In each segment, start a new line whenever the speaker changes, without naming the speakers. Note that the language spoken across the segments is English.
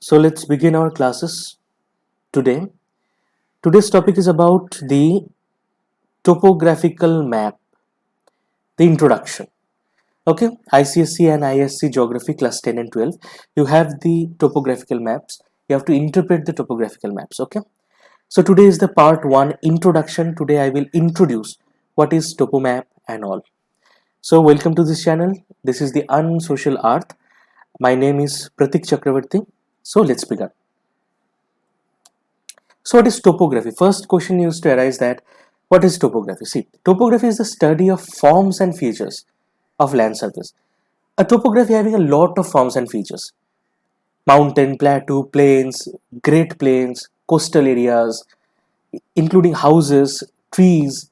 So let's begin our classes today. Today's topic is about the topographical map, the introduction. Okay, ICSC and ISC Geography class 10 and 12. You have the topographical maps. You have to interpret the topographical maps. Okay, so today is the part 1 introduction. Today I will introduce what is topo map and all. So welcome to this channel. This is the Unsocial Earth. My name is Pratik Chakravarti. So let's begin. So what is topography? First question used to arise that what is topography? See, topography is the study of forms and features of land surface. A topography having a lot of forms and features. Mountain, plateau, plains, great plains, coastal areas, including houses, trees,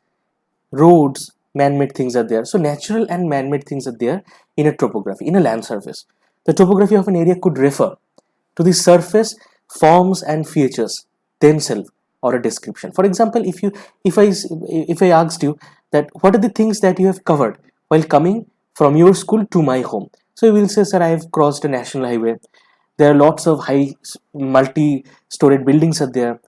roads, man-made things are there. So natural and man-made things are there in a topography, in a land surface. The topography of an area could refer to the surface forms and features themselves or a description. For example, if I asked you that what are the things that you have covered while coming from your school to my home, so you will say, sir, I have crossed a national highway. There are lots of high multi-storied buildings are there.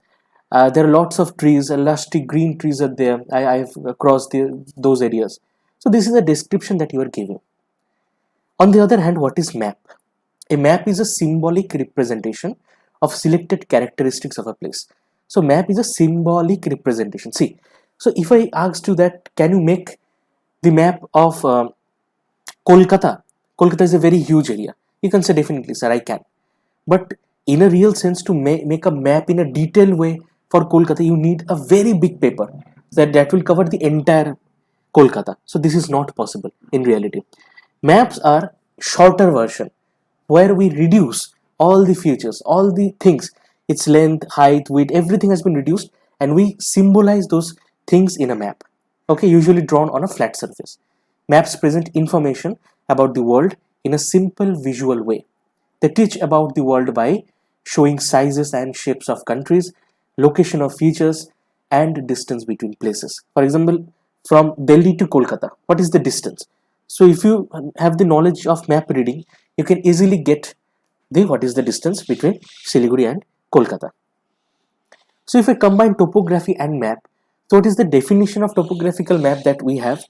There are lots of trees, lusty green trees are there. I've crossed those areas. So this is a description that you are giving. On the other hand, what is map? A map is a symbolic representation of selected characteristics of a place. So map is a symbolic representation. See, so if I asked you that, can you make the map of Kolkata? Kolkata is a very huge area. You can say definitely, sir, I can. But in a real sense, to make a map in a detailed way for Kolkata, you need a very big paper that will cover the entire Kolkata. So this is not possible in reality. Maps are shorter version where we reduce all the features, all the things, its length, height, width, everything has been reduced, and we symbolize those things in a map. Okay, usually drawn on a flat surface. Maps present information about the world in a simple visual way. They teach about the world by showing sizes and shapes of countries, location of features, and distance between places. For example, from Delhi to Kolkata, what is the distance? So if you have the knowledge of map reading, you can easily get the what is the distance between Siliguri and Kolkata. So if I combine topography and map, so what is the definition of topographical map that we have?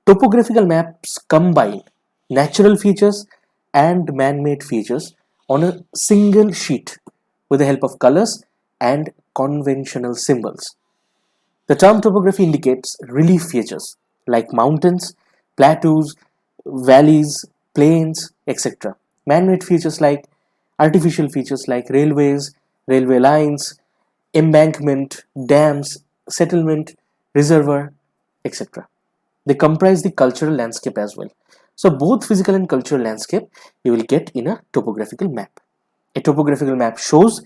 Topographical maps combine natural features and man-made features on a single sheet with the help of colors and conventional symbols. The term topography indicates relief features like mountains, plateaus, valleys, plains, etc. Man-made features like artificial features like railways, railway lines, embankment, dams, settlement, reservoir, etc. They comprise the cultural landscape as well. So both physical and cultural landscape you will get in a topographical map. A topographical map shows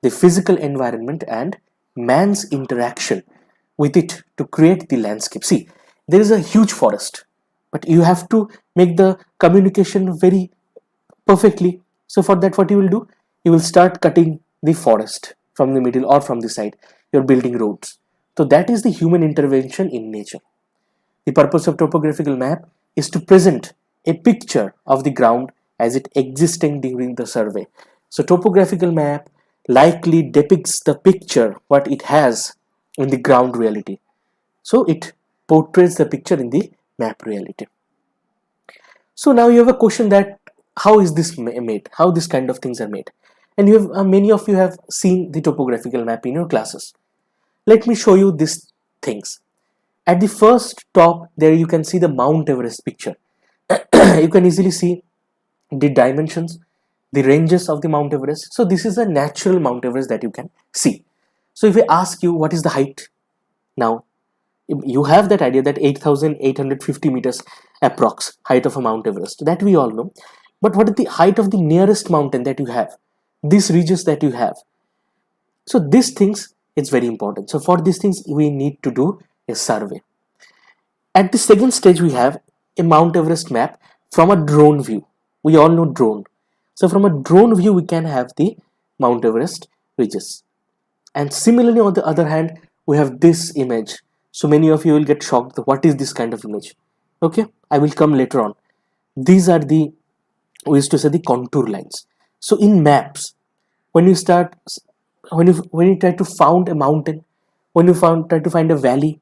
the physical environment and man's interaction with it to create the landscape. See, there is a huge forest, but you have to make the communication very perfectly. So for that, what you will do? You will start cutting the forest from the middle or from the side. You're building roads. So that is the human intervention in nature. The purpose of topographical map is to present a picture of the ground as it existing during the survey. So topographical map likely depicts the picture what it has in the ground reality. So it portrays the picture in the map reality. So now you have a question that how is this made? How this kind of things are made? And you have many of you have seen the topographical map in your classes. Let me show you these things. At the first top there you can see the Mount Everest picture. You can easily see the dimensions, the ranges of the Mount Everest. So this is a natural Mount Everest that you can see. So if I ask you what is the height, now you have that idea that 8,850 meters approx height of a Mount Everest, that we all know. But what is the height of the nearest mountain that you have, these regions that you have? So these things, it's very important. So for these things we need to do a survey. At the second stage we have a Mount Everest map from a drone view. We all know drone. So from a drone view we can have the Mount Everest ridges. And similarly on the other hand we have this image. So many of you will get shocked, what is this kind of image? Okay, I will come later on. These are the, we used to say, the contour lines. So in maps when you start, when you try to found a mountain, when you try to find a valley,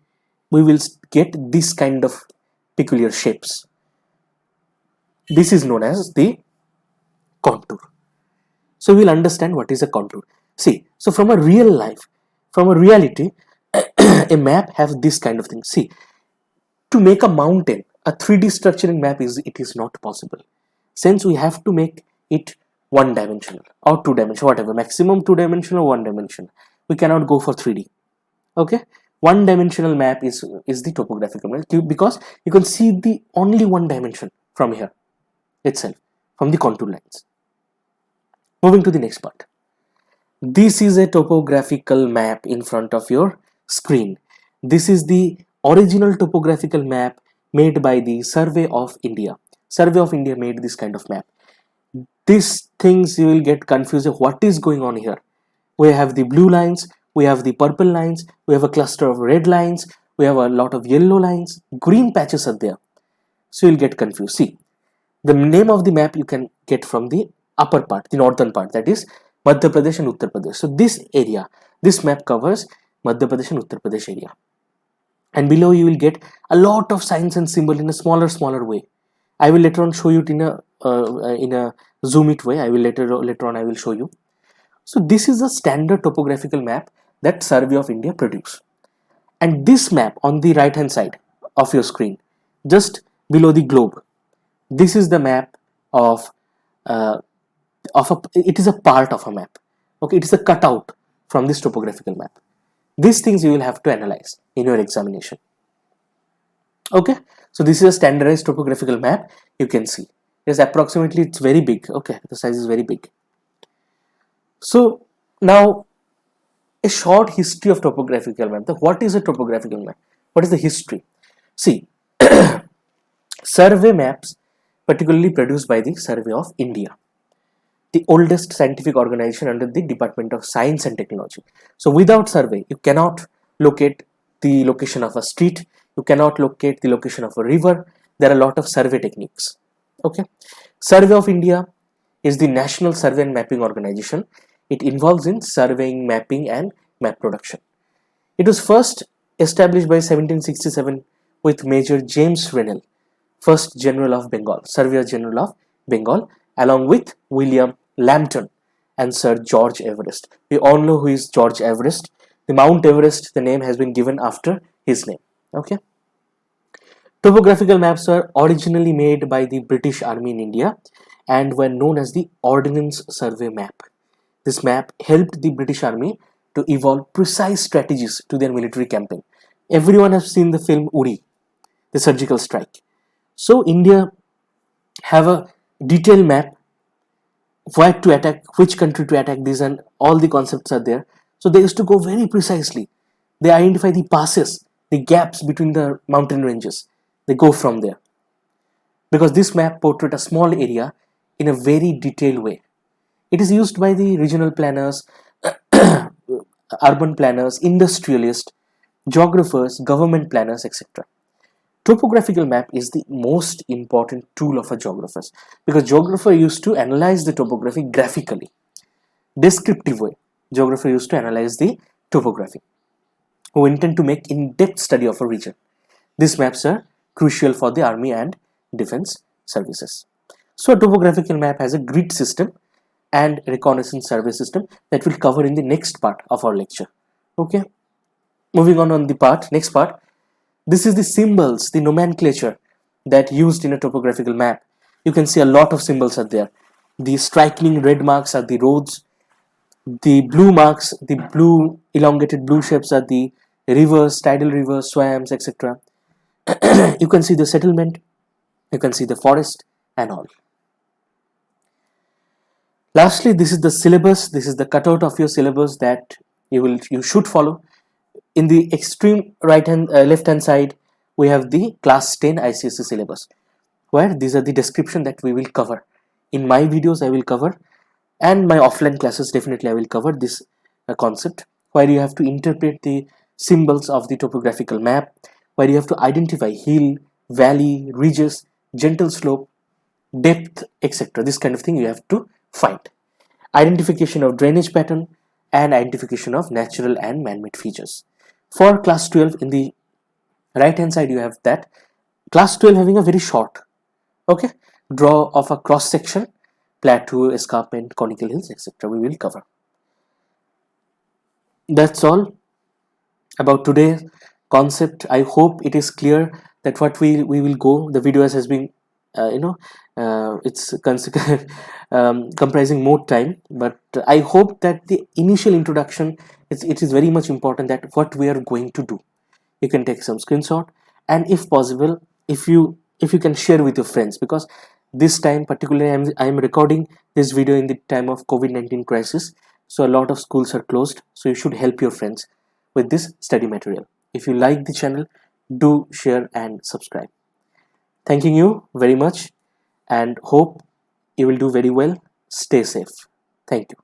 we will get this kind of peculiar shapes. This is known as the contour. So we'll understand what is a contour. See, so from a real life, from a reality, a map has this kind of thing. See, to make a mountain, a 3D structuring map is not possible, since we have to make it one dimensional or two dimensional, whatever, maximum two dimensional or one dimensional. We cannot go for 3D. Okay, one dimensional map is the topographical map, because you can see the only one dimension from here itself, from the contour lines. Moving to the next part. This is a topographical map in front of your screen. This is the original topographical map made by the Survey of India. Survey of India made this kind of map. These things you will get confused. What is going on here? We have the blue lines, we have the purple lines, we have a cluster of red lines, we have a lot of yellow lines, green patches are there. So you'll get confused. See, the name of the map you can get from the upper part, the northern part, that is Madhya Pradesh and Uttar Pradesh. So this area, this map covers Madhya Pradesh and Uttar Pradesh area. And below you will get a lot of signs and symbols in a smaller way. I will later on show you it in a zoom it way. I will later on I will show you. So this is a standard topographical map that Survey of India produced. And this map on the right hand side of your screen, just below the globe, this is the map of it is a part of a map. Okay, it is a cutout from this topographical map. These things you will have to analyze in your examination. Okay, so this is a standardized topographical map. You can see it's approximately, it's very big. Okay, the size is very big. So now a short history of topographical map. What is a topographical map? What is the history? See, survey maps, particularly produced by the Survey of India, the oldest scientific organization under the Department of Science and Technology. So without survey, you cannot locate the location of a street, you cannot locate the location of a river. There are a lot of survey techniques. Okay, Survey of India is the national survey and mapping organization. It involves in surveying, mapping and map production. It was first established by 1767 with Major James Rennell, first General of Bengal, Surveyor General of Bengal, along with William Lambton and Sir George Everest. We all know who is George Everest. The Mount Everest, the name has been given after his name. Okay. Topographical maps were originally made by the British Army in India and were known as the Ordnance Survey Map. This map helped the British Army to evolve precise strategies to their military campaign. Everyone has seen the film Uri, the surgical strike. So India have a detailed map, where to attack, which country to attack, this and all the concepts are there. So they used to go very precisely. They identify the passes, the gaps between the mountain ranges. They go from there. Because this map portrayed a small area in a very detailed way. It is used by the regional planners, urban planners, industrialists, geographers, government planners, etc. Topographical map is the most important tool of a geographer, because geographer used to analyze the topography graphically, descriptive way. Geographer used to analyze the topography, who intend to make in-depth study of a region. These maps are crucial for the army and defense services. So a topographical map has a grid system and reconnaissance survey system that we'll cover in the next part of our lecture. Okay, moving on the next part. This is the symbols, the nomenclature that used in a topographical map. You can see a lot of symbols are there. The striking red marks are the roads. The blue marks, the blue elongated blue shapes are the rivers, tidal rivers, swamps, etc. You can see the settlement, you can see the forest and all. Lastly, this is the syllabus. This is the cutout of your syllabus that you should follow. In the extreme left hand side, we have the class 10 ICSE syllabus, where these are the description that we will cover. In my videos I will cover, and my offline classes definitely I will cover this concept, where you have to interpret the symbols of the topographical map, where you have to identify hill, valley, ridges, gentle slope, depth, etc. This kind of thing you have to find. identification of drainage pattern, and identification of natural and man-made features. For class 12, in the right hand side you have that class 12 having a very short, okay, draw of a cross section, plateau, escarpment, conical hills, etc. We will cover. That's all about today's concept. I hope it is clear that what we will go. The video has been it's comprising more time, but I hope that the initial introduction, it is very much important that what we are going to do. You can take some screenshot, and if possible, if you can share with your friends, because this time particularly I'm recording this video in the time of COVID-19 crisis, so a lot of schools are closed, so you should help your friends with this study material. If you like the channel, do share and subscribe. Thanking you very much and hope you will do very well. Stay safe. Thank you.